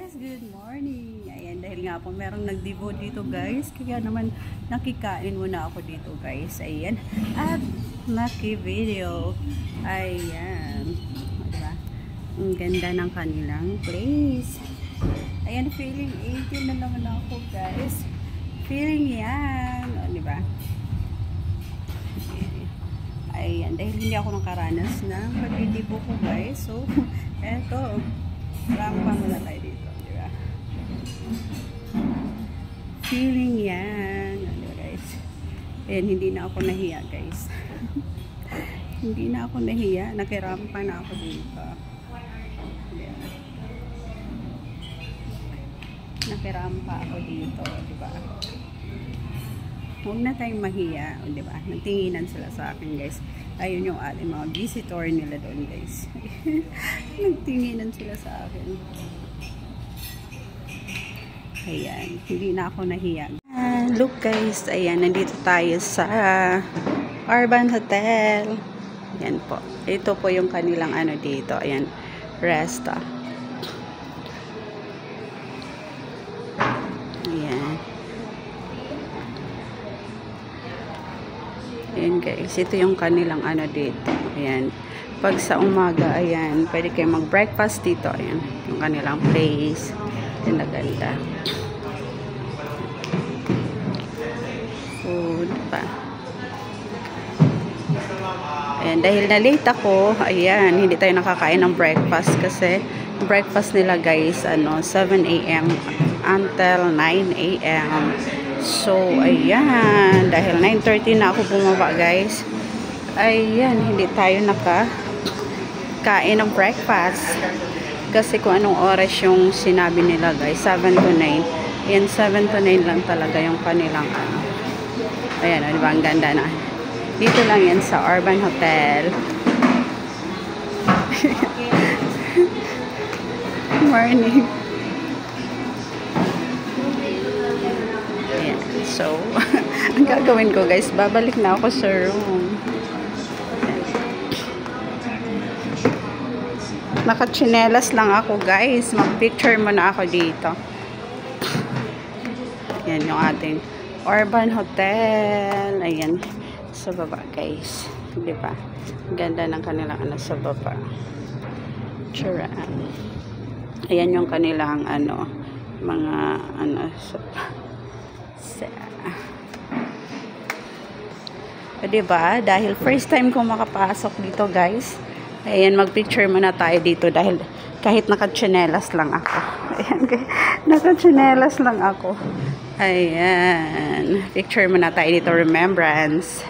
guys, good morning. Ayan, dahil nga po merong nagdibo dito guys, kaya naman nakikain muna ako dito guys. Ayan, at naki-video. Ayan, diba? Ang ganda ng kanilang place. Ayan, feeling 18 na naman ako guys. Feeling yan, o, diba? Ayan, dahil hindi ako nakaranas ng pagdidibo ko guys. So, eto. Rampa muna tayo dito, di ba? Feeling yan. Ano guys? Ayan, hindi na ako nahiya guys. Hindi na ako nahiya. Nakirampa na ako dito. Ayan. Nakirampa ako dito, di ba? Huwag na tayong mahiya, di ba? Nagtinginan sila sa akin guys. Ayun yung ating mga visitor nila doon guys. Nagtinginan sila sa akin. Ayan, hindi na ako nahiya. Look guys, ayan, nandito tayo sa Urban Hotel. Ayan po. Ito po yung kanilang ano dito. Ayan, resta. Ayan. Ayan guys, ito yung kanilang ano dito. Ayan. Pag sa umaga, ayan, pwede kayo mag-breakfast dito. Ayan, yung kanilang place. Ayan, ganda. Food pa. Ayan, dahil na-late ako, ayan, hindi tayo nakakain ng breakfast kasi breakfast nila guys, ano, 7 AM until 9 AM. So, ayan, dahil 9:30 na ako bumaba guys, ayan, hindi tayo nakakain ng breakfast kasi kung anong oras yung sinabi nila guys, 7 to 9. Ayan, 7 to 9 lang talaga yung kanilang ano. Ayan, o, diba, ang ganda na. Dito lang yan sa Urban Hotel. Morning. So, ang gagawin ko guys, babalik na ako sa room. Nakachinelas lang ako guys. Mag-picture muna ako dito. Yan yung ating Urban Hotel. Ayan. Sa baba guys. Diba? Ganda ng kanilang ano sa baba. Charan. Ayan yung kanilang ano, mga ano sa diba? Dahil first time ko makapasok dito guys. Ayan, mag-picture muna tayo dito dahil kahit naka-chinelas lang ako. Ayan, naka-chinelas lang ako. Ayan. Picture muna tayo dito, remembrance.